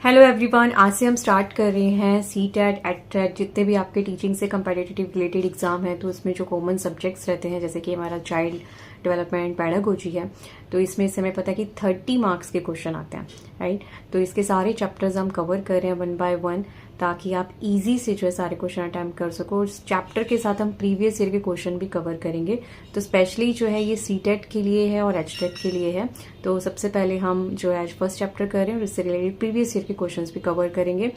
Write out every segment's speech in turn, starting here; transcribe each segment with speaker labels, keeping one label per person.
Speaker 1: Hello everyone, आज से हम स्टार्ट कर रहे हैं सीटेट एटटेट जितने भी आपके टीचिंग से कंपेटिटिव रिलेटेड एग्जाम है तो उसमें जो कॉमन सब्जेक्ट्स रहते हैं जैसे कि हमारा चाइल्ड डेवलपमेंट पैडागोजी है तो इसमें से हमें पता है कि 30 मार्क्स के क्वेश्चन आते हैं, राइट। तो इसके सारे चैप्टर्स हम कवर कर रहे हैं 1 बाय 1 ताकि आप इजी से जो है सारे क्वेश्चन अटेम्प्ट कर सको। और चैप्टर के साथ हम प्रीवियस ईयर के क्वेश्चन भी कवर करेंगे। तो स्पेशली जो है ये सीटेट के लिए है और एचटेट के लिए है। तो सबसे पहले हम जो है आज फर्स्ट चैप्टर कर रहे हैं और इससे रिलेटेड प्रीवियस ईयर के क्वेश्चंस भी कवर करेंगे।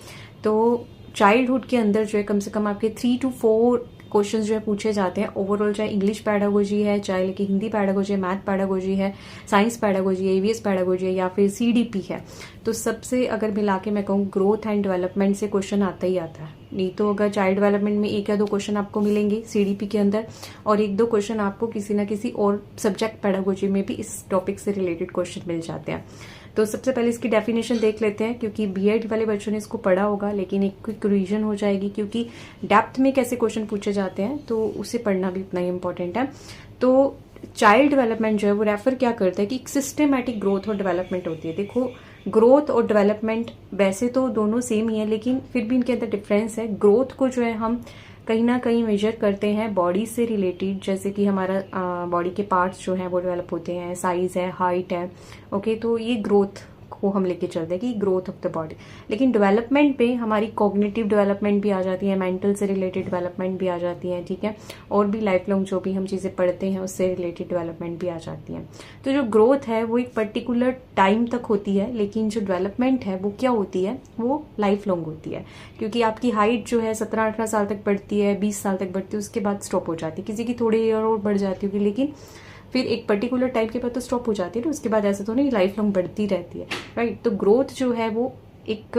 Speaker 1: तो चाइल्डहुड के अंदर जो है कम से कम आपके 3 to 4 क्वेश्चंस जो है पूछे जाते हैं ओवरऑल, चाहे इंग्लिश पैडागोजी है, चाहे कि हिंदी पैडागोजी है, मैथ पैडागोजी है, साइंस पैडागोजी है, ईवीएस पैडागोजी है या फिर सीडीपी है। तो सबसे अगर मिला के मैं कहूँ ग्रोथ एंड डेवलपमेंट से क्वेश्चन आता ही आता है। नहीं तो अगर चाइल्ड डेवलपमेंट में 1 या 2 क्वेश्चन आपको मिलेंगे सीडीपी के अंदर और 1-2 क्वेश्चन आपको किसी ना किसी और सब्जेक्ट पैडागोजी में भी इस टॉपिक से रिलेटेड क्वेश्चन मिल जाते हैं। तो सबसे पहले इसकी डेफिनेशन देख लेते हैं क्योंकि बीएड वाले बच्चों ने इसको पढ़ा होगा, लेकिन एक क्विक रिवीजन हो जाएगी क्योंकि डेप्थ में कैसे क्वेश्चन पूछे जाते हैं तो उसे पढ़ना भी उतना ही इंपॉर्टेंट है। तो चाइल्ड डेवलपमेंट जो है वो रेफर क्या करता है कि एक सिस्टमेटिक ग्रोथ और डेवलपमेंट होती है। देखो, ग्रोथ और डेवलपमेंट वैसे तो दोनों सेम ही है लेकिन फिर भी इनके अंदर डिफरेंस है। ग्रोथ को जो है हम कहीं ना कहीं मेजर करते हैं बॉडी से रिलेटेड, जैसे कि हमारा बॉडी के पार्ट्स जो हैं वो डेवलप होते हैं, साइज है, हाइट है, ओके। तो ये ग्रोथ को हम लेके चलते हैं कि ग्रोथ ऑफ द बॉडी। लेकिन डेवलपमेंट पे हमारी कॉग्निटिव डेवलपमेंट भी आ जाती है, मेंटल से रिलेटेड डेवलपमेंट भी आ जाती है, ठीक है। और भी लाइफ लॉन्ग जो भी हम चीजें पढ़ते हैं उससे रिलेटेड डेवलपमेंट भी आ जाती है। तो जो ग्रोथ है वो एक पर्टिकुलर टाइम तक होती है, लेकिन जो डेवलपमेंट है वो क्या होती है, वो लाइफ लॉन्ग होती है। क्योंकि आपकी हाइट जो है 17-18 साल तक बढ़ती है, 20 साल तक बढ़ती है, उसके बाद स्टॉप हो जाती है। किसी की थोड़ी ईयर और बढ़ जाती होगी लेकिन फिर एक पर्टिकुलर टाइम के बाद तो स्टॉप हो जाती है ना, उसके बाद ऐसा तो नहीं, लाइफ लॉन्ग बढ़ती रहती है, राइट। तो ग्रोथ जो है वो एक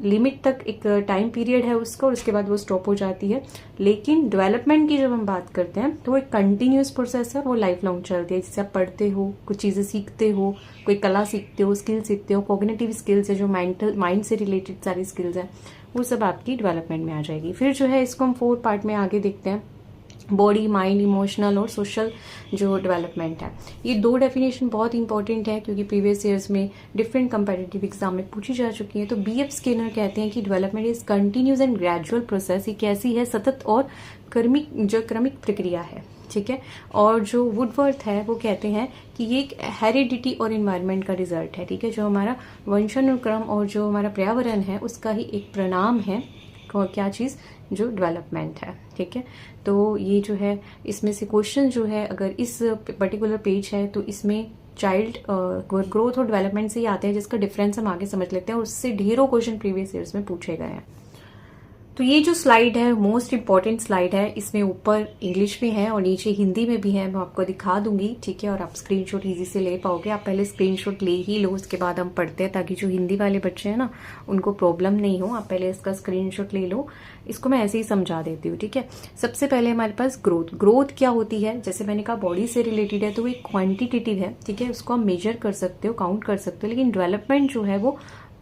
Speaker 1: लिमिट तक एक टाइम पीरियड है उसका और उसके बाद वो स्टॉप हो जाती है। लेकिन डेवलपमेंट की जब हम बात करते हैं तो वो एक कंटिन्यूअस प्रोसेस है, वो लाइफ लॉन्ग चलती है। जैसे आप पढ़ते हो, कुछ चीजें सीखते हो, कोई कला सीखते हो, स्किल सीखते हो, कॉग्निटिव स्किल्स है जो माइंड से रिलेटेड सारी स्किल्स है, वो सब आपकी डेवलपमेंट में आ जाएगी। फिर जो है इसको हम 4 पार्ट में आगे देखते हैं, बॉडी, माइंड, इमोशनल और सोशल जो डेवलपमेंट है। ये 2 डेफिनेशन बहुत इंपॉर्टेंट है क्योंकि प्रीवियस ईयर्स में डिफरेंट कंपेटिटिव एग्जाम में पूछी जा चुकी है। तो बीएफ स्किनर कहते हैं कि development is continuous and gradual process. ये कैसी है, सतत और क्रमिक प्रक्रिया है, ठीक है। और जो वुडवर्थ है वो कहते हैं कि ये एक हेरिडिटी और इन्वायरमेंट का रिजल्ट है, ठीक है। जो हमारा वंशानुक्रम और जो हमारा पर्यावरण है उसका ही एक परिणाम है, क्या चीज, जो डेवलपमेंट है, ठीक है। तो ये जो है इसमें से क्वेश्चन जो है अगर इस पर्टिकुलर पेज है तो इसमें चाइल्ड ग्रोथ और डेवलपमेंट से ही आते हैं, जिसका डिफरेंस हम आगे समझ लेते हैं। उससे ढेरों क्वेश्चन प्रीवियस ईयर्स में पूछे गए हैं। तो ये जो स्लाइड है मोस्ट इंपॉर्टेंट स्लाइड है, इसमें ऊपर इंग्लिश में है और नीचे हिंदी में भी है, मैं आपको दिखा दूंगी, ठीक है। और आप स्क्रीनशॉट इजी से ले पाओगे। आप पहले स्क्रीनशॉट ले ही लो, उसके बाद हम पढ़ते हैं ताकि जो हिंदी वाले बच्चे हैं ना उनको प्रॉब्लम नहीं हो। आप पहले इसका स्क्रीनशॉट ले लो, इसको मैं ऐसे ही समझा देती हूँ, ठीक है। सबसे पहले हमारे पास ग्रोथ क्या होती है, जैसे मैंने कहा बॉडी से रिलेटेड है तो वो एक क्वांटिटेटिव है, ठीक है। उसको आप मेजर कर सकते हो, काउंट कर सकते हो। लेकिन डेवलपमेंट जो है वो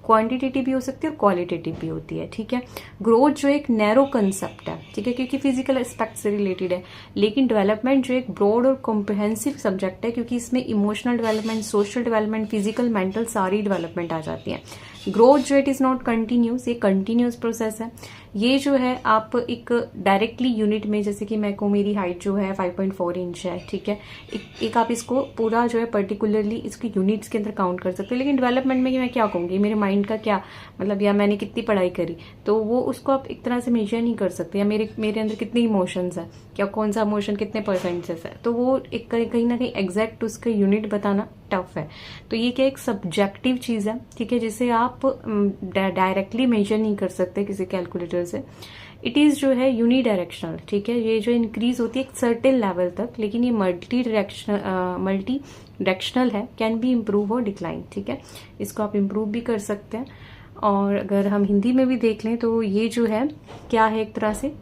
Speaker 1: क्वांटिटेटिव भी हो सकती है और क्वालिटेटिव भी होती है, ठीक है। ग्रोथ जो एक नैरो कंसेप्ट है, ठीक है, क्योंकि फिजिकल एस्पेक्ट से रिलेटेड है। लेकिन डेवलपमेंट जो एक ब्रॉड और कॉम्प्रिहेंसिव सब्जेक्ट है क्योंकि इसमें emotional development, social development, physical, mental सारी डेवलपमेंट आ जाती है। ग्रोथ जो इट इज नॉट कंटिन्यूस, ये कंटिन्यूस प्रोसेस है। ये जो है आप एक डायरेक्टली यूनिट में, जैसे कि मैं को मेरी हाइट जो है 5.4 इंच है, ठीक है। एक आप इसको पूरा जो है पर्टिकुलरली इसके यूनिट्स के अंदर काउंट कर सकते हो। लेकिन डेवलपमेंट में मैं क्या कहूंगी, मेरे माइंड का क्या मतलब, या मैंने कितनी पढ़ाई करी, तो वो उसको आप एक तरह से मेजर नहीं कर सकते। या मेरे अंदर कितने इमोशंस है, क्या कौन सा इमोशन कितने परसेंटेज है, तो वो एक कहीं ना कहीं एग्जैक्ट उसका यूनिट बताना टफ है। तो ये क्या एक सब्जेक्टिव चीज है, ठीक है, जिसे आप डायरेक्टली मेजर नहीं कर सकते किसी कैलकुलेटर से। इट इज जो है यूनिडायरेक्शनल, ठीक है। ये जो इंक्रीज होती है एक सर्टेन लेवल तक, लेकिन ये मल्टी डायरेक्शनल है, कैन बी इम्प्रूव और डिक्लाइन, ठीक है। इसको आप इम्प्रूव भी कर सकते हैं। और अगर हम हिंदी में भी देख लें तो ये जो है क्या है, एक तरह से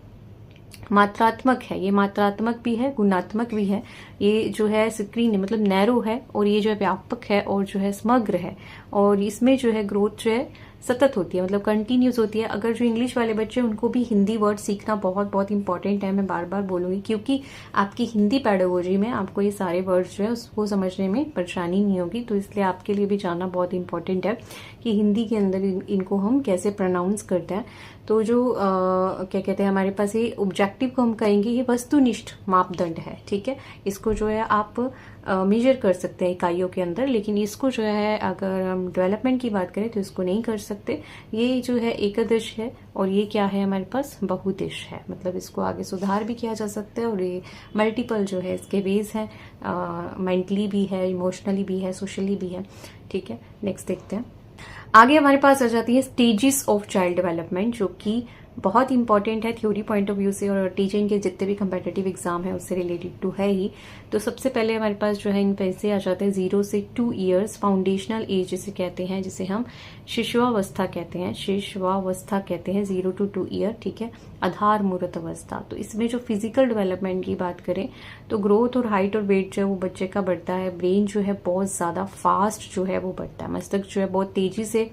Speaker 1: मात्रात्मक है। ये मात्रात्मक भी है, गुणात्मक भी है। ये जो है स्क्रीन है मतलब नैरो है और ये जो है व्यापक है और जो है समग्र है। और इसमें जो है ग्रोथ जो है सतत होती है, मतलब कंटिन्यूस होती है। अगर जो इंग्लिश वाले बच्चे, उनको भी हिंदी वर्ड सीखना बहुत बहुत इंपॉर्टेंट है, मैं बार बार बोलूंगी, क्योंकि आपकी हिंदी पेडागोजी में आपको ये सारे वर्ड्स जो है उसको समझने में परेशानी नहीं होगी। तो इसलिए आपके लिए भी जानना बहुत इंपॉर्टेंट है कि हिंदी के अंदर इनको हम कैसे प्रोनाउंस करते हैं। तो जो क्या कहते हैं, हमारे पास ये ऑब्जेक्टिव को हम कहेंगे ये वस्तुनिष्ठ मापदंड है, ठीक है। इसको जो है आप मेजर कर सकते हैं इकाइयों के अंदर, लेकिन इसको जो है अगर हम डेवलपमेंट की बात करें तो इसको नहीं कर सकते। ये जो है एकदश है और ये क्या है हमारे पास बहुदिश है, मतलब इसको आगे सुधार भी किया जा सकता है। और ये मल्टीपल जो है इसके वेज हैं, मेंटली भी है, इमोशनली भी है, सोशली भी है, ठीक है। नेक्स्ट देखते हैं। आगे हमारे पास आ जाती है स्टेजेस ऑफ चाइल्ड डेवलपमेंट, जो कि बहुत इंपॉर्टेंट है थ्योरी पॉइंट ऑफ व्यू से, और टीचिंग के जितने भी कंपेटिटिव एग्जाम है उससे रिलेटेड टू है ही। तो सबसे पहले हमारे पास जो है इन पैसे आ जाते हैं 0 से 2 ईयर्स, फाउंडेशनल एज जिसे कहते हैं, जिसे हम शिशुआवस्था कहते हैं, शिशुआवस्था कहते हैं 0 to 2 ईयर, ठीक है। आधार मूर्त अवस्था, तो इसमें जो फिजिकल डेवलपमेंट की बात करें तो ग्रोथ और हाइट और वेट जो है वो बच्चे का बढ़ता है। ब्रेन जो है बहुत ज्यादा फास्ट जो है वो बढ़ता है, मस्तिष्क जो है बहुत तेजी से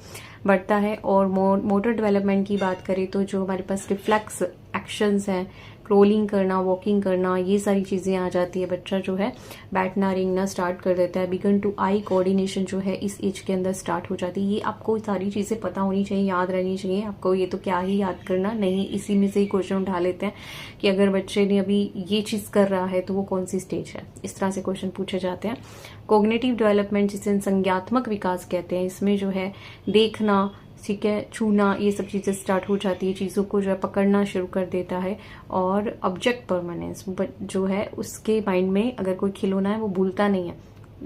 Speaker 1: बढ़ता है। और मोटर डेवलपमेंट की बात करें तो जो हमारे पास रिफ्लेक्स एक्शंस हैं, क्रोलिंग करना, वॉकिंग करना, ये सारी चीजें आ जाती है। बच्चा जो है बैठना रेंगना स्टार्ट कर देता है। बिगन टू आई कोऑर्डिनेशन जो है इस एज के अंदर स्टार्ट हो जाती है। ये आपको सारी चीजें पता होनी चाहिए, याद रहनी चाहिए आपको। ये तो क्या ही याद करना, नहीं इसी में से ही क्वेश्चन उठा लेते हैं कि अगर बच्चे ने अभी ये चीज कर रहा है तो वो कौन सी स्टेज है, इस तरह से क्वेश्चन पूछे जाते हैं। कॉग्निटिव डेवलपमेंट जिसे संज्ञात्मक विकास कहते हैं, इसमें जो है देखना, ठीक है, छूना, ये सब चीजें स्टार्ट हो जाती है, चीजों को जो है पकड़ना शुरू कर देता है। और ऑब्जेक्ट परमानेंस जो है उसके माइंड में अगर कोई खिलौना है वो भूलता नहीं है,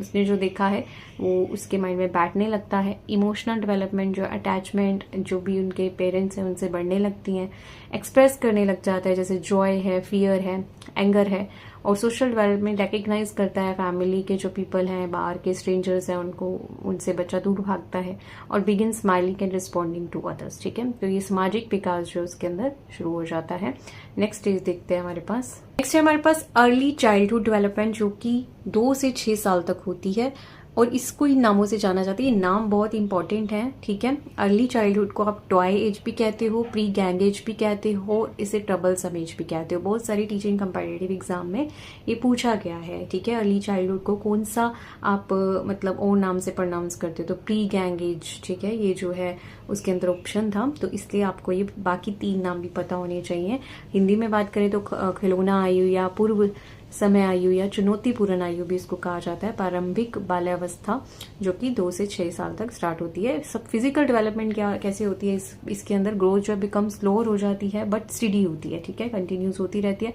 Speaker 1: उसने जो देखा है वो उसके माइंड में बैठने लगता है। इमोशनल डेवलपमेंट जो अटैचमेंट जो भी उनके पेरेंट्स हैं उनसे बढ़ने लगती हैं, एक्सप्रेस करने लग जाता है, जैसे जॉय है, फियर है, एंगर है। और सोशल डेवलपमेंट रिकग्नाइज करता है फैमिली के जो पीपल हैं, बाहर के स्ट्रेंजर्स हैं, उनको उनसे बच्चा दूर भागता है। और begin smiling and responding to others, ठीक है। तो ये सामाजिक विकास जो उसके अंदर शुरू हो जाता है। नेक्स्ट स्टेज देखते हैं हमारे पास। नेक्स्ट है हमारे पास अर्ली चाइल्डहुड डेवलपमेंट, जो कि 2 से 6 साल तक होती है और इसको इन नामों से जाना जाता है। ये नाम बहुत इंपॉर्टेंट है, ठीक है। अर्ली चाइल्डहुड को आप टॉय एज भी कहते हो, प्री गैंग एज भी कहते हो, इसे ट्रबल सम एज भी कहते हो। बहुत सारी टीचिंग कंपैरेटिव एग्जाम में ये पूछा गया है, ठीक है। अर्ली चाइल्डहुड को कौन सा आप मतलब और नाम से प्रोनाउंस करते हो, तो प्री गैंग एज, ठीक है, ये जो है उसके अंदर ऑप्शन था। तो इसलिए आपको ये बाकी 3 नाम भी पता होने चाहिए। हिंदी में बात करें तो खिलौना आयु या पूर्व समय आयु या चुनौतीपूर्ण आयु भी इसको कहा जाता है। प्रारंभिक बाल्यावस्था जो कि 2 से 6 साल तक स्टार्ट होती है। सब फिजिकल डेवलपमेंट क्या कैसे होती है, इसके अंदर ग्रोथ जो बिकम स्लोअर हो जाती है बट स्टडी होती है, ठीक है, कंटिन्यूस होती रहती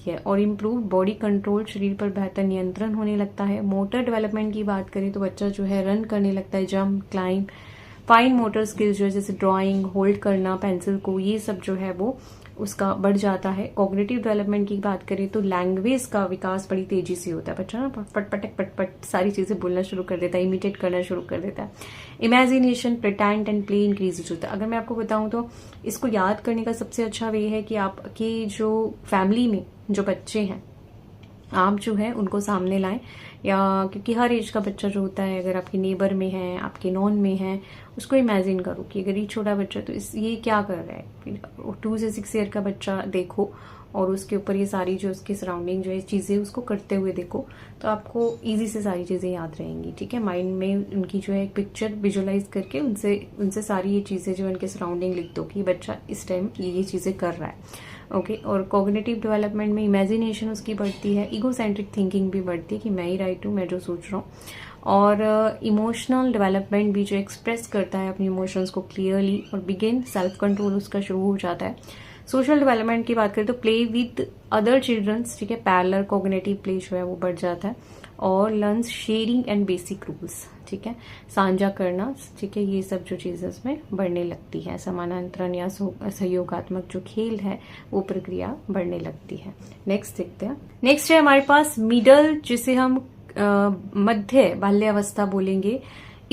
Speaker 1: है। और इम्प्रूव बॉडी कंट्रोल, शरीर पर बेहतर नियंत्रण होने लगता है। मोटर डेवलपमेंट की बात करें तो बच्चा जो है रन करने लगता है, jump, climb. Fine motor skills जो है जैसे ड्राइंग, होल्ड करना पेंसिल को, ये सब जो है वो उसका बढ़ जाता है। कॉग्निटिव डेवलपमेंट की बात करें तो लैंग्वेज का विकास बड़ी तेजी से होता है। बच्चा ना पट सारी चीजें बोलना शुरू कर देता है, इमिटेट करना शुरू कर देता है। Imagination, pretend and play increase होता है। अगर मैं आपको बताऊं तो इसको याद करने का सबसे अच्छा वे है कि आपकी जो फैमिली में जो बच्चे हैं आप जो है उनको सामने लाएं, या क्योंकि हर एज का बच्चा जो होता है, अगर आपके नेबर में है, आपके नॉन में है, उसको इमेजिन करो कि अगर ये छोटा बच्चा तो ये क्या कर रहा है। 2 से 6 ईयर का बच्चा देखो और उसके ऊपर ये सारी जो उसकी सराउंडिंग जो है चीजें उसको करते हुए देखो, तो आपको इजी से सारी चीजें याद रहेंगी, ठीक है। माइंड में उनकी जो है एक पिक्चर विजुअलाइज करके उनसे सारी ये चीजें जो उनके सराउंडिंग लिख दो कि बच्चा इस टाइम ये चीजें कर रहा है, ओके। और कॉग्निटिव डेवलपमेंट में इमेजिनेशन उसकी बढ़ती है, इगोसेंट्रिक थिंकिंग भी बढ़ती है कि मैं ही राइट हूँ, मैं जो सोच रहा हूँ। और इमोशनल डेवलपमेंट भी जो एक्सप्रेस करता है अपने इमोशंस को क्लियरली, और बिगिन सेल्फ कंट्रोल उसका शुरू हो जाता है। सोशल डेवलपमेंट की बात करें तो प्ले विद अदर चिल्ड्रंस, ठीक है, पैरेलल कॉग्निटिव प्ले जो है वो बढ़ जाता है। और learns sharing and basic rules, ठीक है, साझा करना, ठीक है, ये सब जो चीजें उसमें बढ़ने लगती है। समानांतरण या सहयोगात्मक जो खेल है वो प्रक्रिया बढ़ने लगती है। नेक्स्ट देखते हैं। नेक्स्ट है हमारे पास मिडल, जिसे हम मध्य बाल्यावस्था बोलेंगे।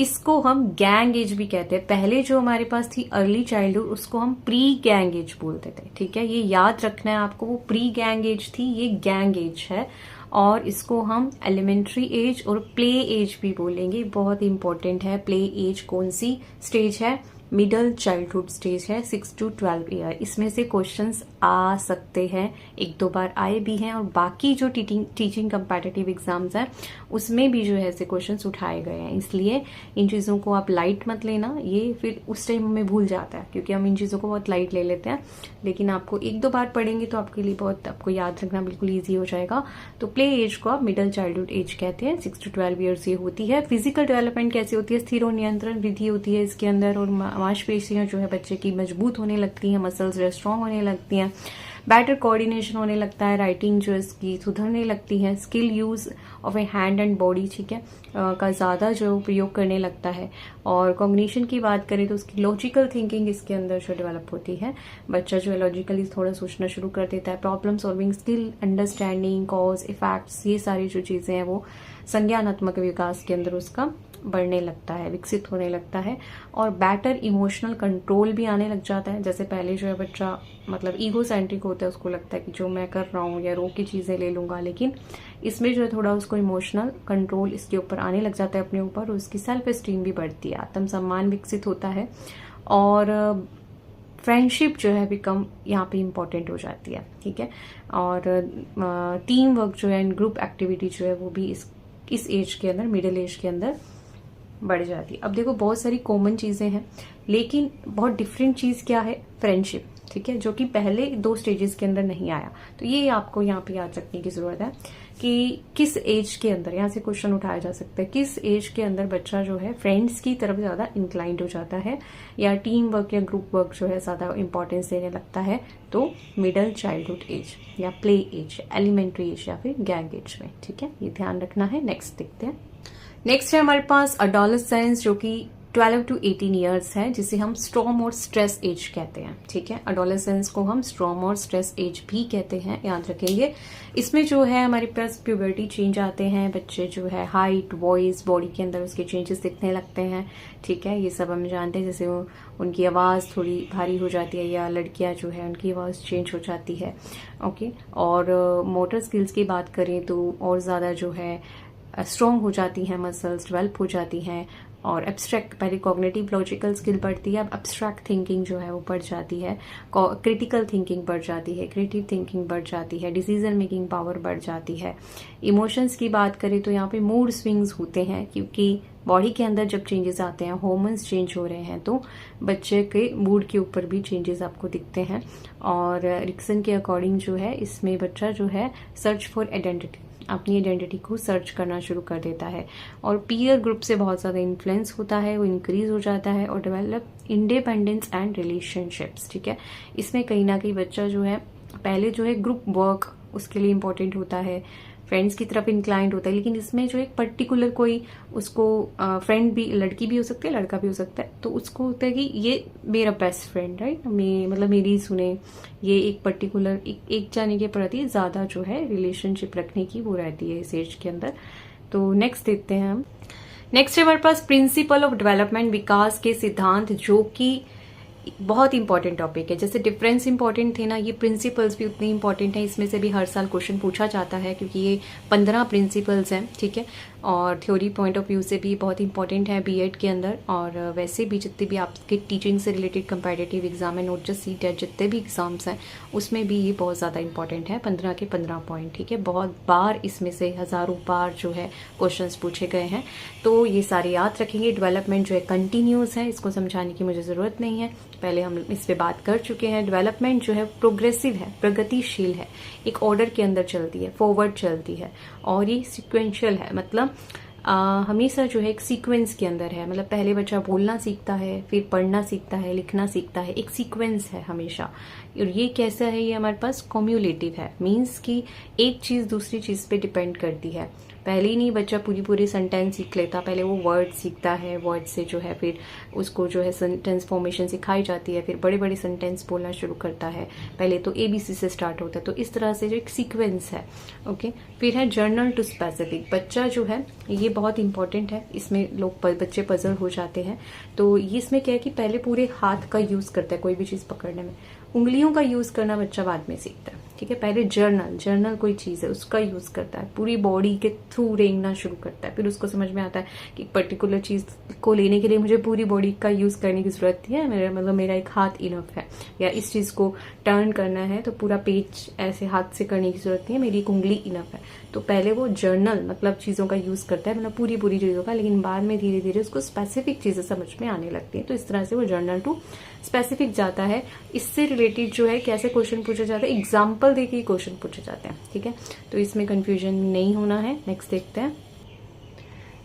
Speaker 1: इसको हम गैंग एज भी कहते हैं। पहले जो हमारे पास थी अर्ली चाइल्डहुड उसको हम प्री गैंग एज बोलते थे, ठीक है, ये याद रखना है आपको। वो प्री गैंग एज थी, ये गैंग एज है। और इसको हम एलिमेंट्री एज और प्ले एज भी बोलेंगे। बहुत इंपॉर्टेंट है, प्ले एज कौन सी स्टेज है, मिडल चाइल्डहुड स्टेज है 6 to 12 ईयर। इसमें से क्वेश्चंस आ सकते हैं, एक दो बार आए भी हैं, और बाकी जो टीचिंग कंपैटिटिव एग्जाम्स हैं उसमें भी जो है ऐसे क्वेश्चंस उठाए गए हैं। इसलिए इन चीज़ों को आप लाइट मत लेना, ये फिर उस टाइम हमें भूल जाता है क्योंकि हम इन चीज़ों को बहुत लाइट ले लेते हैं। लेकिन आपको एक दो बार पढ़ेंगे तो आपके लिए बहुत, आपको याद रखना बिल्कुल ईजी हो जाएगा। तो प्ले एज को आप मिडल चाइल्डहुड एज कहते हैं, 6 to 12 ईयर्स ये होती है। फिजिकल डेवलपमेंट कैसी होती है? स्थिर और नियंत्रण वृद्धि होती है इसके अंदर, और मांसपेशियां जो है बच्चे की मजबूत होने लगती हैं, मसल्स जो स्ट्रांग होने लगती हैं, बेटर कोऑर्डिनेशन होने लगता है, राइटिंग जो इसकी सुधरने लगती है, skill use of A hand and body, ठीक है, का ज़्यादा जो प्रयोग करने लगता है। और कॉग्निशन की बात करें तो उसकी लॉजिकल थिंकिंग इसके अंदर जो डेवलप होती है, बच्चा जो है लॉजिकली थोड़ा सोचना शुरू कर देता है। Problem solving skill, understanding, cause, effects, ये सारी जो चीज़ें हैं वो संज्ञानात्मक विकास के अंदर उसका बढ़ने लगता है, विकसित होने लगता है। और बेटर इमोशनल कंट्रोल भी आने लग जाता है। जैसे पहले जो है बच्चा मतलब ईगो सेंट्रिक होता है, उसको लगता है कि जो मैं कर रहा हूँ या रो की चीज़ें ले लूँगा, लेकिन इसमें जो है थोड़ा उसको इमोशनल कंट्रोल इसके ऊपर आने लग जाता है अपने ऊपर, और उसकी सेल्फ एस्टीम भी बढ़ती है, आत्मसम्मान विकसित होता है, और फ्रेंडशिप जो है बिकम यहाँ पे इम्पोर्टेंट हो जाती है, ठीक है। और टीम वर्क जो है एंड ग्रुप एक्टिविटी जो है वो भी इस एज के अंदर, मिडिल एज के अंदर बढ़ जाती है। अब देखो बहुत सारी कॉमन चीजें हैं, लेकिन बहुत डिफरेंट चीज क्या है? फ्रेंडशिप, ठीक है, जो कि पहले 2 स्टेजेस के अंदर नहीं आया। तो ये आपको यहाँ पे याद रखने की जरूरत है कि किस एज के अंदर, यहाँ से क्वेश्चन उठाया जा सकता है, किस एज के अंदर बच्चा जो है फ्रेंड्स की तरफ ज्यादा इंक्लाइंड हो जाता है, या टीम वर्क या ग्रुप वर्क जो है ज्यादा इंपॉर्टेंस देने लगता है। तो मिडल चाइल्डहुड एज या प्ले एज, एलिमेंट्री एज या फिर गैग एज में, ठीक है, ये ध्यान रखना है। नेक्स्ट देखते हैं। नेक्स्ट है हमारे पास अडोलेसेंस, जो कि 12 to 18 ईयर्स है, जिसे हम स्ट्रॉम और स्ट्रेस एज कहते हैं, ठीक है। अडोलेसेंस को हम स्ट्रॉम और स्ट्रेस एज भी कहते हैं, याद रखेंगे। इसमें जो है हमारे पास प्यूबर्टी चेंज आते हैं, बच्चे जो है हाइट, वॉइस, बॉडी के अंदर उसके चेंजेस दिखने लगते हैं, ठीक है, ये सब हम जानते हैं। जैसे उनकी आवाज़ थोड़ी भारी हो जाती है, या लड़कियां जो है उनकी आवाज़ चेंज हो जाती है, ओके। और मोटर स्किल्स की बात करें तो और ज़्यादा जो है स्ट्रॉन्ग हो जाती हैं, मसल्स डेवलप हो जाती हैं। और एब्स्ट्रैक्ट, पहले कॉग्निटिव लॉजिकल स्किल बढ़ती है, अब एब्स्ट्रैक्ट थिंकिंग जो है वो बढ़ जाती है, क्रिटिकल थिंकिंग बढ़ जाती है, क्रिएटिव थिंकिंग बढ़ जाती है, डिसीजन मेकिंग पावर बढ़ जाती है। इमोशंस की बात करें तो यहाँ पे मूड स्विंग्स होते हैं, क्योंकि बॉडी के अंदर जब चेंजेस आते हैं, हार्मोन्स चेंज हो रहे हैं, तो बच्चे के मूड के ऊपर भी चेंजेस आपको दिखते हैं। और रिक्सन के अकॉर्डिंग जो है इसमें बच्चा जो है सर्च फॉर आइडेंटिटी, अपनी आइडेंटिटी को सर्च करना शुरू कर देता है, और पीयर ग्रुप से बहुत ज़्यादा इन्फ्लुएंस होता है, वो इंक्रीज हो जाता है, और डेवलप इंडिपेंडेंस एंड रिलेशनशिप्स, ठीक है। इसमें कहीं ना कहीं बच्चा जो है पहले जो है ग्रुप वर्क उसके लिए इम्पोर्टेंट होता है, फ्रेंड्स की तरफ इंक्लाइंड होता है, लेकिन इसमें जो एक पर्टिकुलर कोई उसको फ्रेंड भी, लड़की भी हो सकती है, लड़का भी हो सकता है, तो उसको होता है कि ये मेरा बेस्ट फ्रेंड, राइट, मतलब मेरी सुने, ये एक पर्टिकुलर एक जाने के प्रति ज्यादा जो है रिलेशनशिप रखने की वो रहती है इस एज के अंदर। तो नेक्स्ट देखते हैं हम। नेक्स्ट है हमारे पास प्रिंसिपल ऑफ डेवलपमेंट, विकास के सिद्धांत, जो कि बहुत इंपॉर्टेंट टॉपिक है। जैसे डिफरेंस इंपॉर्टेंट थे ना, ये प्रिंसिपल्स भी उतने इंपॉर्टेंट हैं। इसमें से भी हर साल क्वेश्चन पूछा जाता है, क्योंकि ये 15 प्रिंसिपल्स हैं, ठीक है। और थ्योरी पॉइंट ऑफ व्यू से भी बहुत इंपॉर्टेंट है बीएड के अंदर, और वैसे भी जितने भी आपके टीचिंग से रिलेटेड कंपैटिटिव एग्जाम है, नोट जस्ट सीटेट, जितने भी एग्जाम्स हैं उसमें भी ये बहुत ज़्यादा इंपॉर्टेंट है। 15 के 15 पॉइंट, ठीक है। बहुत बार इसमें से हज़ारों बार जो है क्वेश्चन पूछे गए हैं, तो ये सारे याद रखेंगे। डेवलपमेंट जो है कंटिन्यूस है, इसको समझाने की मुझे ज़रूरत नहीं है, पहले हम इस पे बात कर चुके हैं। डेवलपमेंट जो है प्रोग्रेसिव है, प्रगतिशील है, एक ऑर्डर के अंदर चलती है, फॉरवर्ड चलती है, और ये सिक्वेंशियल है, मतलब हमेशा जो है एक सीक्वेंस के अंदर है। मतलब पहले बच्चा बोलना सीखता है, फिर पढ़ना सीखता है, लिखना सीखता है, एक सीक्वेंस है हमेशा। और ये कैसा है? ये हमारे पास कम्युलेटिव है, मीन्स कि एक चीज दूसरी चीज पे डिपेंड करती है। पहले ही नहीं बच्चा पूरी सेंटेंस सीख लेता, पहले वो वर्ड सीखता है, वर्ड से जो है फिर उसको जो है सेंटेंस फॉर्मेशन सिखाई जाती है, फिर बड़े बड़े सेंटेंस बोलना शुरू करता है। पहले तो ABC से स्टार्ट होता है, तो इस तरह से जो एक सीक्वेंस है, ओके। फिर है जर्नल टू स्पेसिफिक, बच्चा जो है ये बहुत इंपॉर्टेंट है, इसमें लोग बच्चे पजल हो जाते हैं। तो इसमें क्या है कि पहले पूरे हाथ का यूज करता है कोई भी चीज पकड़ने में, उंगलियों का यूज़ करना बच्चा बाद में सीखता है, ठीक है। पहले जर्नल कोई चीज़ है उसका यूज़ करता है, पूरी बॉडी के थ्रू रेंगना शुरू करता है, फिर उसको समझ में आता है कि पर्टिकुलर चीज़ को लेने के लिए मुझे पूरी बॉडी का यूज़ करने की ज़रूरत है, मेरा एक हाथ इनफ है, या इस चीज़ को टर्न करना है तो पूरा पेज ऐसे हाथ से करने की ज़रूरत नहीं है, मेरी एक उंगली इनफ है। तो पहले वो जर्नल मतलब चीज़ों का यूज़ करता है, मतलब पूरी चीज़ों का, लेकिन बाद में धीरे धीरे उसको स्पेसिफिक चीज़ें समझ में आने लगती हैं। तो इस तरह से वो जर्नल टू स्पेसिफिक जाता है। इससे रिलेटेड जो है कैसे क्वेश्चन पूछे जाते हैं, एग्जाम्पल देके क्वेश्चन पूछे जाते हैं, ठीक है। तो इसमें कंफ्यूजन नहीं होना है। नेक्स्ट देखते हैं।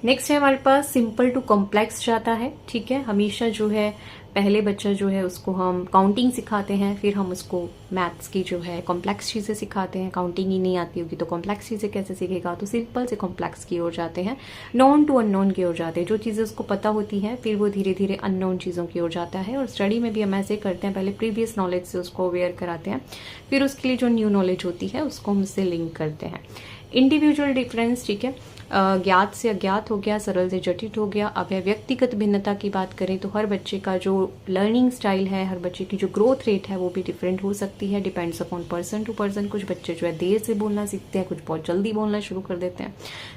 Speaker 1: नेक्स्ट है हमारे पास सिंपल टू कॉम्प्लेक्स जाता है, ठीक है। हमेशा जो है पहले बच्चा जो है उसको हम काउंटिंग सिखाते हैं, फिर हम उसको मैथ्स की जो है कॉम्प्लेक्स चीज़ें सिखाते हैं। काउंटिंग ही नहीं आती होगी तो कॉम्प्लेक्स चीज़ें कैसे सीखेगा, तो सिंपल से कॉम्प्लेक्स की ओर जाते हैं, नॉन टू अननोन की ओर जाते हैं। जो चीज़ें उसको पता होती हैं फिर वो धीरे धीरे अननोन चीज़ों की ओर जाता है। और स्टडी में भी हम ऐसे करते हैं, पहले प्रीवियस नॉलेज से उसको अवेयर कराते हैं, फिर उसके लिए जो न्यू नॉलेज होती है उसको हम उससे लिंक करते हैं। इंडिविजुअल डिफरेंस, ठीक है, ज्ञात से अज्ञात हो गया, सरल से जटिल हो गया। अब है व्यक्तिगत भिन्नता की बात करें तो हर बच्चे का जो लर्निंग स्टाइल है, हर बच्चे की जो ग्रोथ रेट है वो भी डिफरेंट हो सकती है, depends upon person to person. कुछ बच्चे जो है देर से बोलना सीखते हैं, कुछ बहुत जल्दी बोलना शुरू कर देते हैं,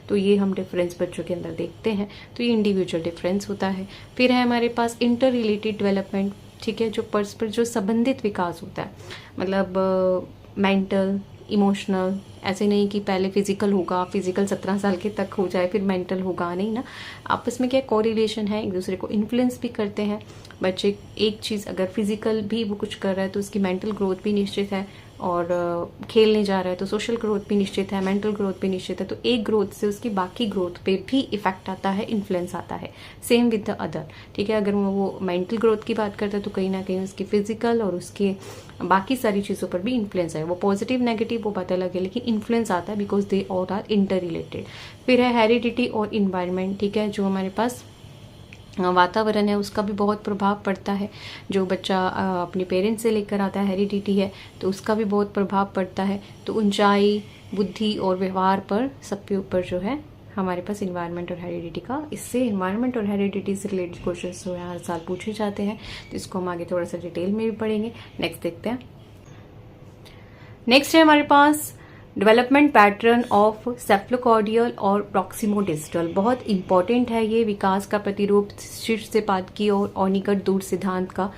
Speaker 1: तो ये हम डिफरेंस बच्चों के अंदर देखते हैं। तो ये इंडिविजुअल डिफरेंस होता है। फिर है हमारे पास इंटर रिलेटेड डेवलपमेंट, ठीक है, जो परस्पर जो संबंधित विकास होता है, मतलब मेंटल, इमोशनल, ऐसे नहीं कि पहले फिजिकल होगा, फिजिकल 17 साल के तक हो जाए फिर मेंटल होगा, नहीं ना। आपस में क्या कोरिलेशन है, एक दूसरे को इन्फ्लुएंस भी करते हैं बच्चे। एक चीज़ अगर फिजिकल भी वो कुछ कर रहा है तो उसकी मेंटल ग्रोथ भी निश्चित है, और खेलने जा रहा है तो सोशल ग्रोथ भी निश्चित है, मेंटल ग्रोथ भी निश्चित है। तो एक ग्रोथ से उसकी बाकी ग्रोथ पे भी इफेक्ट आता है, इन्फ्लुएंस आता है। सेम विद द अदर, ठीक है। अगर वो मेंटल ग्रोथ की बात करता है तो कहीं ना कहीं उसकी फिजिकल और उसके बाकी सारी चीज़ों पर भी इन्फ्लुएंस है। वो पॉजिटिव नेगेटिव वो बात अलग है, लेकिन इन्फ्लुएंस आता है because they all are interrelated. फिर है हेरिडिटी और इन्वायरमेंट, ठीक है, जो हमारे पास वातावरण है उसका भी बहुत प्रभाव पड़ता है। जो बच्चा अपने पेरेंट्स से लेकर आता है, हेरिडिटी है, तो उसका भी बहुत प्रभाव पड़ता है। तो ऊंचाई, बुद्धि और व्यवहार पर सबके ऊपर जो है हमारे पास इन्वायरमेंट और हेरिडिटी का, इससे इन्वायरमेंट और हेरिडिटी से रिलेटेड क्वेश्चंस जो है हर साल पूछे जाते हैं। तो इसको हम आगे थोड़ा सा डिटेल में भी पढ़ेंगे। नेक्स्ट देखते हैं। नेक्स्ट है हमारे पास डेवलपमेंट पैटर्न ऑफ सेफ्लोकॉर्डियल और प्रॉक्सिमोडिस्टल। बहुत इंपॉर्टेंट है ये, विकास का प्रतिरूप शीर्ष से पाद की और निकट दूर सिद्धांत का।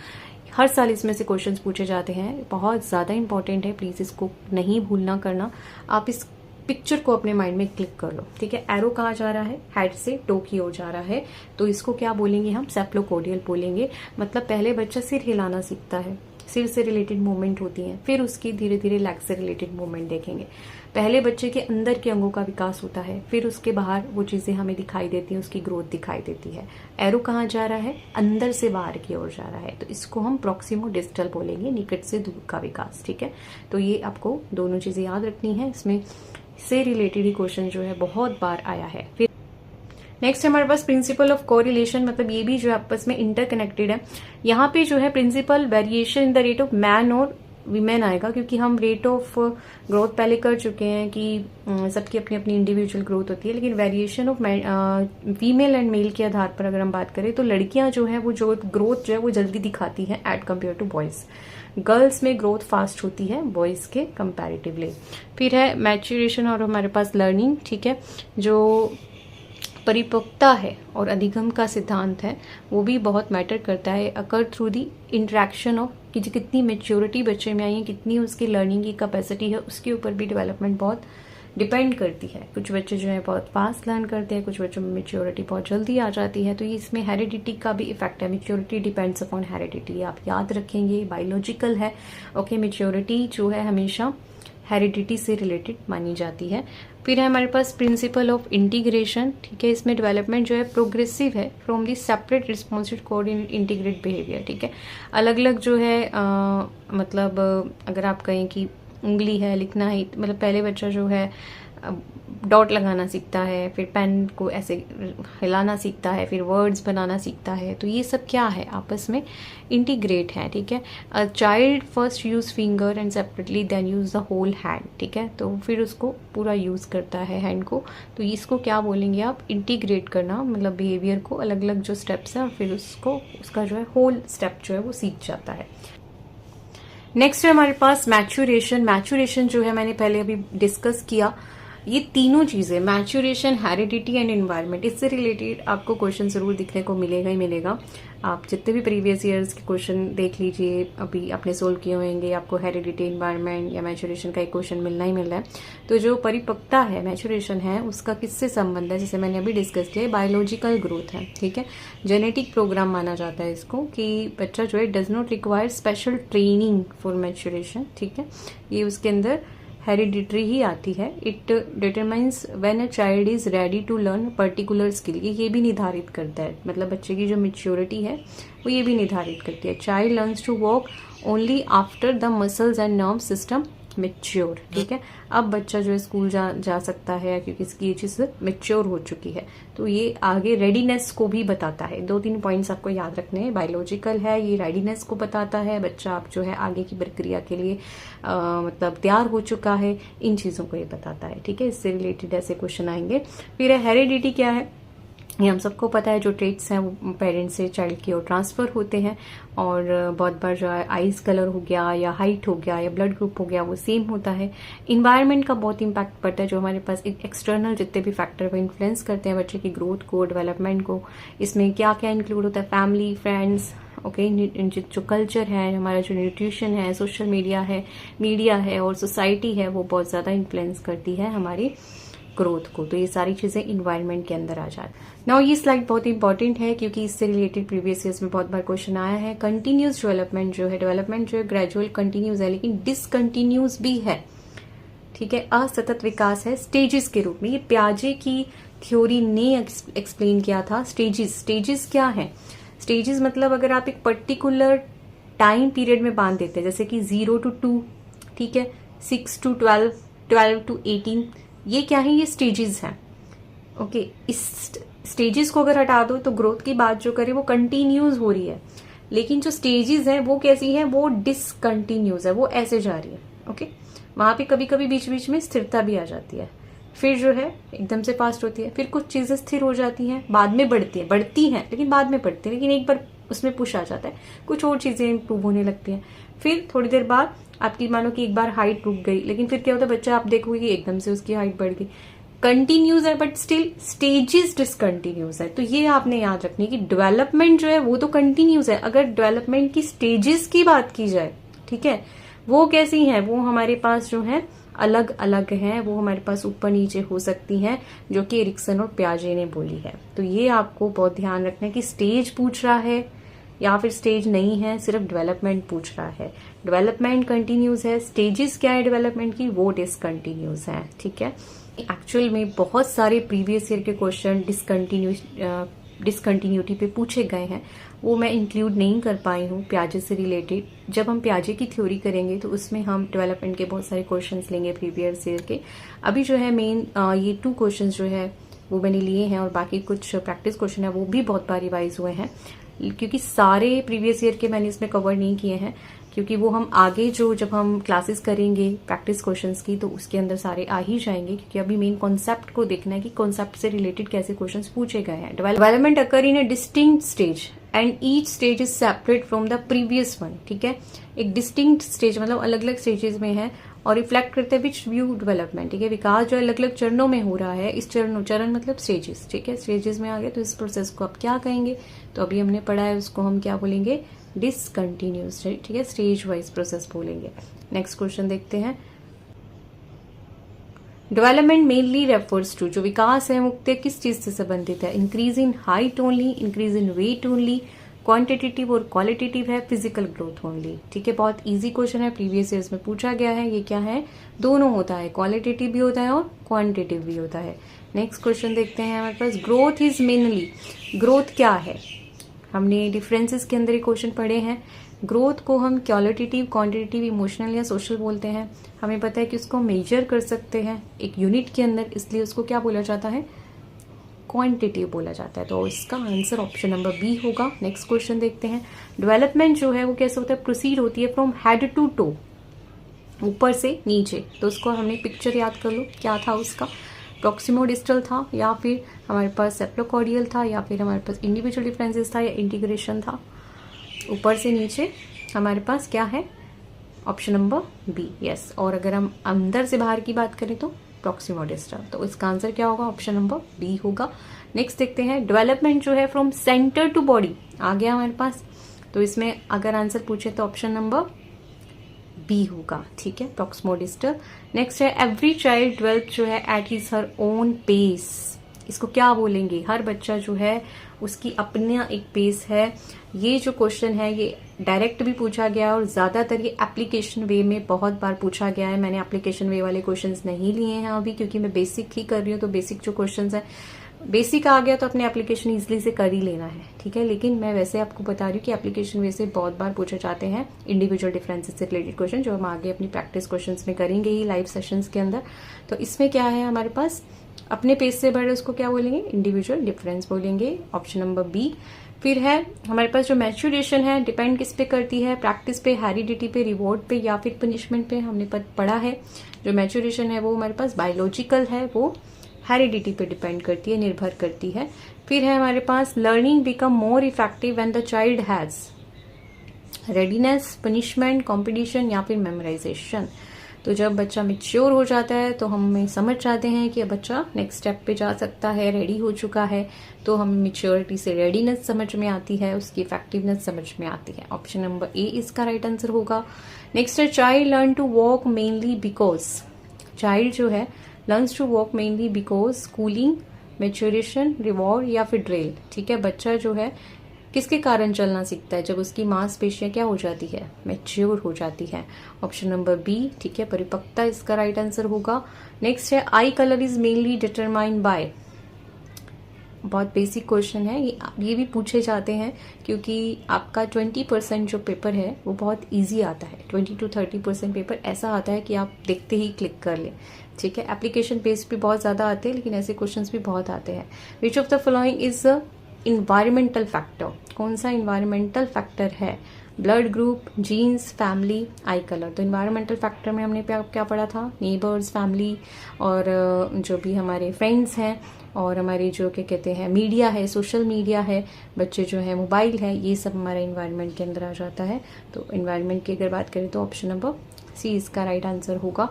Speaker 1: हर साल इसमें से क्वेश्चंस पूछे जाते हैं, बहुत ज़्यादा इंपॉर्टेंट है, प्लीज़ इसको नहीं भूलना करना। आप इस पिक्चर को अपने माइंड में क्लिक कर लो, ठीक है। एरो कहाँ जा रहा है, हेड से टो की ओर जा रहा है, तो इसको क्या बोलेंगे हम, सेफ्लोकॉर्डियल बोलेंगे। मतलब पहले बच्चा सिर हिलाना सीखता है, सिर से रिलेटेड मूवमेंट होती हैं, फिर उसकी धीरे धीरे लेग से रिलेटेड मूवमेंट देखेंगे। पहले बच्चे के अंदर के अंगों का विकास होता है, फिर उसके बाहर वो चीज़ें हमें दिखाई देती हैं, उसकी ग्रोथ दिखाई देती है। एरो कहाँ जा रहा है, अंदर से बाहर की ओर जा रहा है, तो इसको हम प्रॉक्सिमो डिस्टल बोलेंगे, निकट से दूर का विकास, ठीक है। तो ये आपको दोनों चीज़ें याद रखनी है, इसमें से रिलेटेड ही क्वेश्चन जो है बहुत बार आया है। फिर नेक्स्ट हमारे पास प्रिंसिपल ऑफ कोरिलेशन, मतलब ये भी जो है आपस में इंटरकनेक्टेड है। यहाँ पे जो है principal variation in the rate of man और वीमेन आएगा, क्योंकि हम रेट ऑफ ग्रोथ पहले कर चुके हैं कि सबकी अपनी अपनी इंडिविजुअल ग्रोथ होती है, लेकिन variation of female and male के आधार पर अगर हम बात करें तो लड़कियां जो है वो जो ग्रोथ जो है वो जल्दी दिखाती हैं at compare to boys. Girls में ग्रोथ फास्ट होती है बॉयज के कंपैरेटिवली। फिर है मैच्योरेशन और हमारे पास लर्निंग, ठीक है। जो परिपक्वता है और अधिगम का सिद्धांत है वो भी बहुत मैटर करता है, अकर थ्रू दी इंटरेक्शन ऑफ कि कितनी मेच्योरिटी बच्चे में आई है, कितनी उसकी लर्निंग की कैपेसिटी है, उसके ऊपर भी डेवलपमेंट बहुत डिपेंड करती है। कुछ बच्चे जो है बहुत फास्ट लर्न करते हैं, कुछ बच्चों में मेच्योरिटी बहुत जल्दी आ जाती है, तो ये इसमें हेरिडिटी का भी इफेक्ट है। मेच्योरिटी डिपेंड्स अपॉन हेरिडिटी, आप याद रखेंगे, बायोलॉजिकल है। ओके, मेच्योरिटी जो है हमेशा हेरिडिटी से रिलेटेड मानी जाती है। फिर है हमारे पास प्रिंसिपल ऑफ इंटीग्रेशन, ठीक है। इसमें डेवलपमेंट जो है प्रोग्रेसिव है from the separate responsive coordinate integrate behaviour, ठीक है। अलग अलग जो है मतलब अगर आप कहें कि उंगली है, लिखना है, मतलब पहले बच्चा जो है डॉट लगाना सीखता है, फिर पेन को ऐसे हिलाना सीखता है, फिर वर्ड्स बनाना सीखता है, तो ये सब क्या है, आपस में इंटीग्रेट है, ठीक है। A child first use finger and separately then use the whole hand, ठीक है। तो फिर उसको पूरा यूज करता है हैंड को, तो इसको क्या बोलेंगे आप, इंटीग्रेट करना, मतलब बिहेवियर को अलग अलग जो स्टेप्स है और फिर उसको उसका जो है होल स्टेप जो है वो सीख जाता है। नेक्स्ट है हमारे पास मैच्योरेशन। मैच्योरेशन जो है मैंने पहले अभी डिस्कस किया। ये तीनों चीजें, मैच्योरेशन, हेरिडिटी एंड एनवायरनमेंट, इससे रिलेटेड आपको क्वेश्चन जरूर दिखने को मिलेगा ही मिलेगा। आप जितने भी प्रीवियस ईयर्स के क्वेश्चन देख लीजिए, अभी आपने सोल्व किए होंगे, आपको हेरिडिटी, एनवायरनमेंट या मैच्योरेशन का एक क्वेश्चन मिलना ही मिल रहा है। तो जो परिपक्वता है, मैच्योरेशन है, उसका किससे संबंध है, जैसे मैंने अभी डिस्कस किया, बायोलॉजिकल ग्रोथ है, ठीक है। जेनेटिक प्रोग्राम माना जाता है इसको, कि बच्चा जो है does not require special training for maturation, ठीक है। ये उसके अंदर हेरिडिटरी ही आती है। It determines when a child is ready to learn particular skill, ये भी निर्धारित करता है, मतलब बच्चे की जो मेच्योरिटी है वो ये भी निर्धारित करती है। Child learns to walk only after the muscles and nerve system mature, ठीक है। अब बच्चा जो है स्कूल जा सकता है क्योंकि इसकी ये चीज मेच्योर हो चुकी है। तो ये आगे रेडीनेस को भी बताता है। 2-3 पॉइंट्स आपको याद रखने हैं। बायोलॉजिकल है, ये रेडीनेस को बताता है, बच्चा आप जो है आगे की प्रक्रिया के लिए मतलब तैयार हो चुका है, इन चीजों को ये बताता है, ठीक है। इससे रिलेटेड ऐसे क्वेश्चन आएंगे। फिर हेरिडिटी क्या है, ये हम सबको पता है, जो ट्रेट्स हैं वो पेरेंट्स से चाइल्ड की ओर ट्रांसफर होते हैं। और बहुत बार जो है आइज कलर हो गया या हाइट हो गया या ब्लड ग्रुप हो गया वो सेम होता है। इन्वायरमेंट का बहुत इंपैक्ट पड़ता है, जो हमारे पास एक्सटर्नल जितने भी फैक्टर वो इन्फ्लुएंस करते हैं बच्चे की ग्रोथ को, डेवलपमेंट को। इसमें क्या क्या इंक्लूड होता है, फैमिली, फ्रेंड्स, ओके, जो कल्चर है, हमारा जो न्यूट्रिशन है, सोशल मीडिया है और सोसाइटी है, वो बहुत ज्यादा इन्फ्लुएंस करती है हमारी ग्रोथ को। तो ये सारी चीजें इन्वायरमेंट के अंदर आ जाती है। नाउ ये स्लाइड बहुत इंपॉर्टेंट है क्योंकि इससे रिलेटेड प्रीवियस ईयर्स में बहुत बार क्वेश्चन आया है। कंटिन्यूस डेवलपमेंट जो है ग्रेजुअल कंटिन्यूस है, लेकिन डिसकंटिन्यूस भी है, ठीक है। असतत विकास है स्टेजेस के रूप में। ये पियाजे की थ्योरी ने एक्सप्लेन किया था। स्टेजेस क्या है, स्टेजेस मतलब अगर आप एक पर्टिकुलर टाइम पीरियड में बांध देते हैं, जैसे कि 0 to 2, ठीक है, 6 to 12, 12 to 18, ये क्या है, ये स्टेजेस हैं, ओके। इस स्टेजेस को अगर हटा दो तो ग्रोथ की बात जो करें वो कंटिन्यूस हो रही है, लेकिन जो स्टेजेस हैं वो कैसी है, वो डिसकंटिन्यूस है, वो ऐसे जा रही है, ओके। वहां पे कभी कभी बीच बीच में स्थिरता भी आ जाती है, फिर जो है एकदम से फास्ट होती है, फिर कुछ चीजें स्थिर हो जाती हैं, बाद में बढ़ती हैं लेकिन बाद में बढ़ती है, लेकिन एक बार उसमें पुश आ जाता है, कुछ और चीजें इंप्रूव होने लगती हैं। फिर थोड़ी देर बाद आपकी मानो कि एक बार हाइट रुक गई, लेकिन फिर क्या होता है, बच्चा आप देखोगे कि एकदम से उसकी हाइट बढ़ गई। कंटिन्यूस है बट स्टिल स्टेजेस डिसकंटिन्यूस है। तो ये आपने याद रखनी कि डेवलपमेंट जो है वो तो कंटिन्यूस है। अगर डेवलपमेंट की स्टेजेस की बात की जाए, ठीक है, वो कैसी हैं, वो हमारे पास जो है अलग अलग हैं, वो हमारे पास ऊपर नीचे हो सकती हैं, जो कि एरिक्सन और पियाजे ने बोली है। तो ये आपको बहुत ध्यान रखना है कि स्टेज पूछ रहा है या फिर स्टेज नहीं है, सिर्फ डेवलपमेंट पूछ रहा है। डेवलपमेंट कंटिन्यूस है, स्टेजेस क्या है डेवलपमेंट की, वो डिसकंटिन्यूस है, ठीक है। एक्चुअल में बहुत सारे प्रीवियस ईयर के क्वेश्चन डिसकंटिन्यूटी पे पूछे गए हैं, वो मैं इंक्लूड नहीं कर पाई हूँ पियाजे से रिलेटेड। जब हम पियाजे की थ्योरी करेंगे तो उसमें हम डेवलपमेंट के बहुत सारे क्वेश्चंस लेंगे प्रीवियस ईयर के। अभी जो है मेन ये 2 क्वेश्चंस जो है वो मैंने लिए हैं, और बाकी कुछ प्रैक्टिस क्वेश्चन है वो भी बहुत बार रिवाइज हुए हैं, क्योंकि सारे प्रीवियस ईयर के मैंने इसमें कवर नहीं किए हैं, क्योंकि वो हम आगे जब हम क्लासेस करेंगे प्रैक्टिस क्वेश्चंस की तो उसके अंदर सारे आ ही जाएंगे, क्योंकि अभी मेन कॉन्सेप्ट को देखना है कि कॉन्सेप्ट से रिलेटेड कैसे क्वेश्चंस पूछे गए हैं। Development occur in a distinct stage and each stage is separate from the previous one, ठीक है। एक डिस्टिंक्ट स्टेज मतलब अलग अलग स्टेजेस में है और रिफ्लेक्ट करते हैं विच व्यू डेवलपमेंट, ठीक है। विकास जो अलग अलग चरणों में हो रहा है, इस चरण मतलब स्टेजेस, ठीक है। स्टेजेस में आ गए तो इस प्रोसेस को आप क्या कहेंगे, तो अभी हमने पढ़ा है उसको हम क्या बोलेंगे, डिसकंटिन्यूस, ठीक है, स्टेज वाइज प्रोसेस बोलेंगे। नेक्स्ट क्वेश्चन देखते हैं। डेवलपमेंट मेनली रेफर्स टू, जो विकास है मुख्य किस चीज से संबंधित है, increase in height only, increase in weight only, quantitative और क्वालिटेटिव है, फिजिकल ग्रोथ ओनली, ठीक है। बहुत इजी क्वेश्चन है, प्रीवियस ईयर्स में पूछा गया है। ये क्या है, दोनों होता है, क्वालिटेटिव भी होता है और क्वांटिटेटिव भी होता है। नेक्स्ट क्वेश्चन देखते हैं हमारे पास, ग्रोथ इज मेनली, ग्रोथ क्या है, हमने डिफरेंसेस के अंदर ही क्वेश्चन पढ़े हैं। ग्रोथ को हम क्वालिटेटिव, क्वांटिटेटिव, इमोशनल या सोशल बोलते हैं। हमें पता है कि उसको मेजर कर सकते हैं एक यूनिट के अंदर, इसलिए उसको क्या बोला जाता है, क्वांटिटेटिव बोला जाता है। तो इसका आंसर ऑप्शन नंबर बी होगा। नेक्स्ट क्वेश्चन देखते हैं। डेवलपमेंट जो है वो कैसे होता है, प्रोसीड होती है फ्रॉम हेड टू टो, ऊपर से नीचे। तो उसको हमने पिक्चर याद कर लो, क्या था उसका, प्रॉक्सिमोडिस्टल था या फिर हमारे पास सेप्लोकॉर्डियल था या फिर हमारे पास इंडिविजुअल डिफरेंसेस था या इंटीग्रेशन था। ऊपर से नीचे हमारे पास क्या है, ऑप्शन नंबर बी, यस। और अगर हम अंदर से बाहर की बात करें तो प्रॉक्सिमा डिस्टल, तो इसका आंसर क्या होगा? ऑप्शन नंबर बी होगा। नेक्स्ट देखते हैं, डेवलपमेंट जो है फ्रॉम सेंटर टू बॉडी आ गया हमारे पास, तो इसमें अगर आंसर पूछे तो ऑप्शन नंबर बी होगा, ठीक है, प्रॉक्सिमा डिस्टल। नेक्स्ट है, एवरी चाइल्ड डेवलप जो है at his her own pace, इसको क्या बोलेंगे? हर बच्चा जो है उसकी अपना एक पेस है। ये जो क्वेश्चन है ये डायरेक्ट भी पूछा गया है और ज्यादातर ये एप्लीकेशन वे में बहुत बार पूछा गया है। मैंने एप्लीकेशन वे वाले क्वेश्चंस नहीं लिए हैं अभी, क्योंकि मैं बेसिक ही कर रही हूँ, तो बेसिक जो क्वेश्चंस है, बेसिक आ गया तो अपने एप्लीकेशन इजिली से कर ही लेना है, ठीक है। लेकिन मैं वैसे आपको बता रही हूँ कि एप्लीकेशन वे से बहुत बार पूछे जाते हैं इंडिविजुअल डिफरेंसेस से रिलेटेड क्वेश्चन, जो हम आगे अपनी प्रैक्टिस क्वेश्चंस में करेंगे ही लाइव सेशंस के अंदर। तो इसमें क्या है हमारे पास, अपने पेज से बढ़े उसको क्या बोलेंगे? इंडिविजुअल डिफरेंस बोलेंगे, ऑप्शन नंबर बी। फिर है हमारे पास जो मैच्योरेशन है डिपेंड किस पे करती है? प्रैक्टिस पे, हेरिडिटी पे, रिवॉर्ड पे या फिर पनिशमेंट पे? हमने पढ़ा है जो मैच्योरेशन है वो हमारे पास बायोलॉजिकल है, वो हेरिडिटी पे डिपेंड करती है, निर्भर करती है। फिर है हमारे पास learning become more effective when the child has readiness, punishment, competition या फिर मेमोराइजेशन। तो जब बच्चा मेच्योर हो जाता है तो हम समझ जाते हैं कि अब बच्चा नेक्स्ट स्टेप पे जा सकता है, रेडी हो चुका है, तो हम मेच्योरिटी से रेडीनेस समझ में आती है, उसकी इफेक्टिवनेस समझ में आती है। ऑप्शन नंबर ए इसका राइट आंसर होगा। नेक्स्ट है, child learn to walk mainly because, child जो है learns to walk mainly because schooling, maturation, reward या फिर ड्रिल, ठीक है। बच्चा जो है किसके कारण चलना सीखता है? जब उसकी मांसपेशियां क्या हो जाती है? मैच्योर हो जाती है। ऑप्शन नंबर बी, ठीक है, परिपक्वता इसका राइट आंसर होगा। नेक्स्ट है, आई colour is mainly determined by, बहुत बेसिक क्वेश्चन है ये भी पूछे जाते हैं, क्योंकि आपका 20% जो पेपर है वो बहुत इजी आता है। 20 to 30% पेपर ऐसा आता है कि आप देखते ही क्लिक कर लें, ठीक है। एप्लीकेशन बेस्ड भी बहुत ज्यादा आते हैं, लेकिन ऐसे क्वेश्चंस भी बहुत आते हैं। Which of the following is environmental factor, कौन सा इन्वायरमेंटल फैक्टर है? Blood group, genes, family, eye colour. तो इन्वायरमेंटल फैक्टर में हमने क्या पढ़ा था? नेबर्स, फैमिली और जो भी हमारे फ्रेंड्स हैं और हमारे जो क्या कहते हैं मीडिया है, सोशल मीडिया है, बच्चे जो है मोबाइल है, ये सब हमारा इन्वायरमेंट के अंदर आ जाता है। तो इन्वायरमेंट की अगर बात करें तो ऑप्शन नंबर सी इसका राइट आंसर होगा,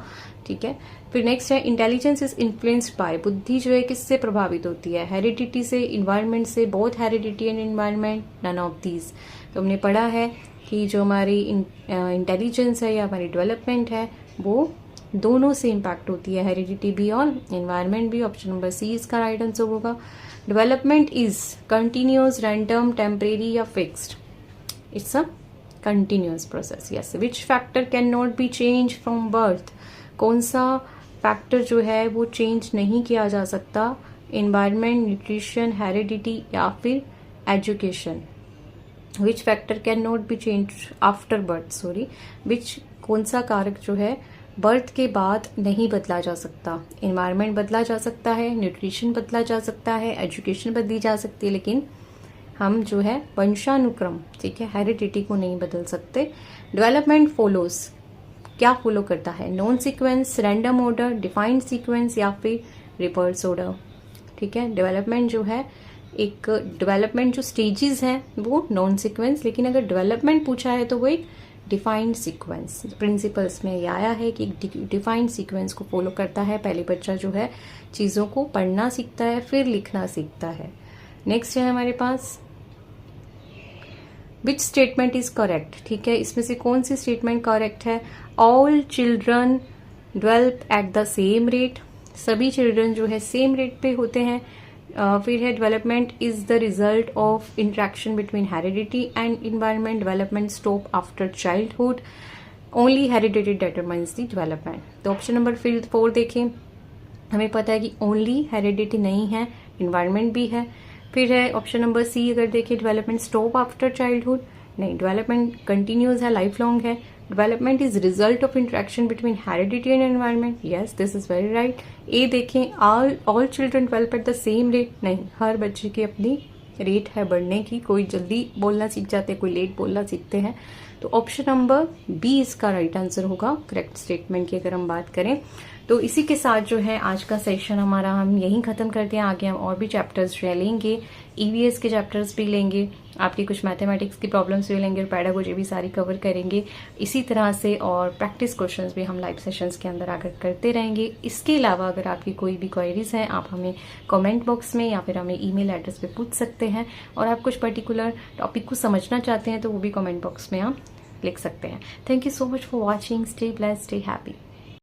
Speaker 1: ठीक है। फिर नेक्स्ट है, इंटेलिजेंस इज इन्फ्लुएंस्ड बाय, बुद्धि जो है किससे प्रभावित होती है? हेरिडिटी से, इन्वायरमेंट से, both heredity and environment, none of these. तो हमने पढ़ा है कि जो हमारी इंटेलिजेंस है या हमारी डेवलपमेंट है वो दोनों से इम्पैक्ट होती है, हेरिडिटी भी और इन्वायरमेंट भी। ऑप्शन नंबर सी इसका राइट आंसर होगा। Development is continuous, random, temporary या fixed? It's a continuous process, yes. Which factor can not be change from birth, कौन सा फैक्टर जो है वो चेंज नहीं किया जा सकता? इन्वायरमेंट, न्यूट्रिशन, हेरिडिटी या फिर education? Which factor can not be change after birth, sorry, which कौन सा कारक जो है बर्थ के बाद नहीं बदला जा सकता? इन्वायरमेंट बदला जा सकता है, न्यूट्रिशन बदला जा सकता है, एजुकेशन बदली जा सकती है, लेकिन हम जो है वंशानुक्रम, ठीक है, हेरिडिटी को नहीं बदल सकते। डेवलपमेंट फॉलोज, क्या फॉलो करता है? Non sequence, random order, defined sequence या फिर रिवर्स ऑर्डर, ठीक है। डेवलपमेंट जो है एक डेवलपमेंट जो स्टेजेस हैं वो नॉन सीक्वेंस, लेकिन अगर डेवलपमेंट पूछा है तो वो एक डिफाइंड सीक्वेंस। प्रिंसिपल्स में ये आया है कि एक डिफाइंड सीक्वेंस को फॉलो करता है। पहले बच्चा जो है चीजों को पढ़ना सीखता है, फिर लिखना सीखता है। नेक्स्ट है हमारे पास, विच स्टेटमेंट इज करेक्ट, ठीक है, इसमें से कौन सी स्टेटमेंट करेक्ट है? All children develop at the same rate, सभी चिल्ड्रन जो है सेम रेट पे होते हैं। फिर है, development is the result of interaction between heredity and environment, development stop after childhood, only heredity determines the development. तो ऑप्शन नंबर 4 देखें, हमें पता है कि ओनली हेरिडिटी नहीं है, इन्वायरमेंट भी है। फिर है ऑप्शन नंबर सी, अगर देखें डेवलपमेंट स्टॉप आफ्टर चाइल्डहुड, नहीं, डेवलपमेंट कंटिन्यूस है, लाइफ लॉन्ग है। Development is result of interaction between heredity and environment, yes, this is very right. A देखें, all children develop at the same rate, नहीं, हर बच्चे की अपनी रेट है बढ़ने की, कोई जल्दी बोलना सीख जाते हैं, कोई लेट बोलना सीखते हैं। तो ऑप्शन नंबर बी इसका राइट आंसर होगा करेक्ट स्टेटमेंट की अगर हम बात करें। तो इसी के साथ जो है आज का सेशन हमारा हम यहीं खत्म करते हैं। आगे हम और भी चैप्टर्स जो है लेंगे, ईवीएस के चैप्टर्स भी लेंगे, आपकी कुछ मैथमेटिक्स की प्रॉब्लम्स भी लेंगे और पैडागोजी भी सारी कवर करेंगे इसी तरह से। और प्रैक्टिस क्वेश्चंस भी हम लाइव सेशंस के अंदर आकर करते रहेंगे। इसके अलावा अगर आपकी कोई भी क्वेरीज हैं, आप हमें कमेंट बॉक्स में या फिर हमें ईमेल एड्रेस पे पूछ सकते हैं। और आप कुछ पर्टिकुलर टॉपिक को समझना चाहते हैं तो वो भी कमेंट बॉक्स में आप लिख सकते हैं। Thank you so much for watching. Stay blessed, stay happy.